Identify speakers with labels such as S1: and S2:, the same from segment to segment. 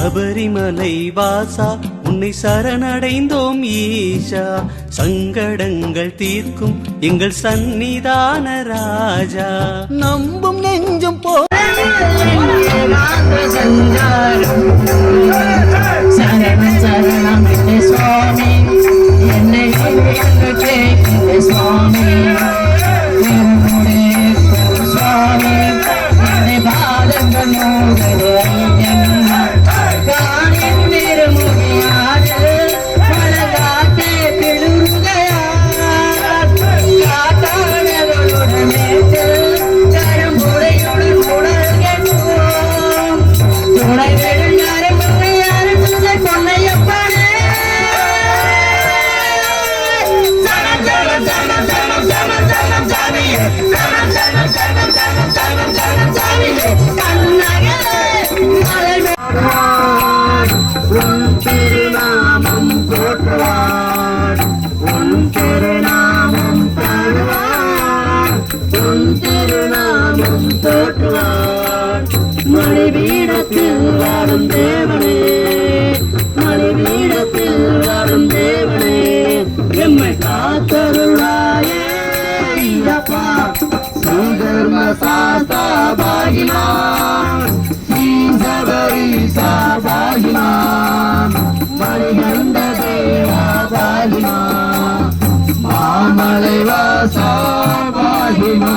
S1: சபரிமலை வாசா உன்னை சரணடைந்தோம் ஈஷா, சங்கடங்கள் தீர்க்கும் எங்கள் சந்நிதான ராஜா. நம்பும் நெஞ்சும் போ
S2: சரணம் சரணம் சுவாமி, என்னை சுவாமி சுவாமி, என்னை பாதங்கள் திருநாமம் போற்றுவார், உன் திருநாமம் பாடுவார், உன் திருநாமம் போற்றுவார். மணிபீடத்தில் வாழும் தேவனே, மணிபீடத்தில் வாழும் தேவனே, எம்மை காத்தருளாயே ஐயப்பா. ஸ்ரீதர்ம சாஸ்தா பாகிமா, ஸ்ரீசபரீசா பாகிமா, மணிகண்ட தேவா பாகிமா, மாமலை வாசா பாகிமா.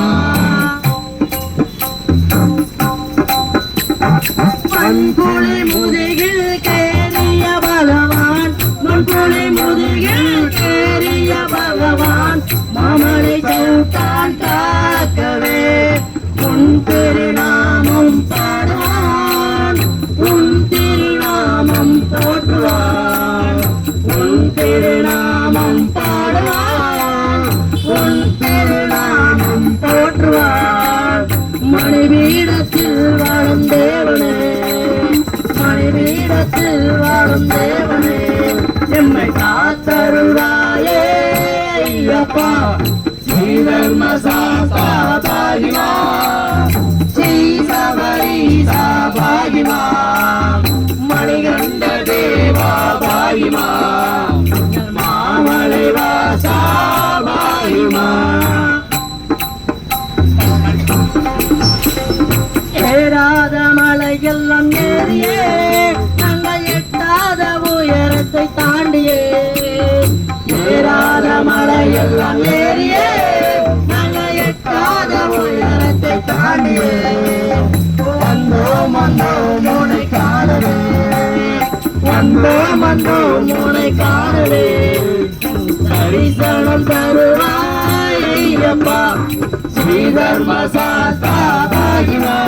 S2: மண்புலி முதுகில் கேறிய பகவான், மண்புலி முதுகில் கேறிய பகவான், மாமலை சவுட்டான் காக்கவே உன் திருநாமம் பாடுவான், உன் திருநாமம் போற்றுவான், உன் திருநாமம் பாடுவான், உன் திருநாமம் போற்றுவான். மணிபீடத்தில் வாழும் தேவனே, மணிபீடத்தில் வாழும் தேவனே, எம்மை காத்தருளாயே ஐயப்பா. ஸ்ரீதர்ம சாஸ்தா பாகிமா, ஸ்ரீசபரீசா பாகிமா, மணிகண்ட தேவா பாகிமா, மாமலை வாசா பாகிமா. ஏறாத மலையெல்லாம் ஏறியே, நாங்கள் எட்டாத உயரத்தை தாண்டியே, ஏறாத மலையெல்லாம் ஏறியே, நாங்கள் எட்டாத உயரத்தை தாண்டியே, வந்தோம் வந்தோம் உன்னை காணவே, வந்தோம் வந்தோம் உன்னை காணவே, தரிசனம் தருவாய் ஐயப்பா. ஸ்ரீதர்ம சாஸ்தா பாகிமா.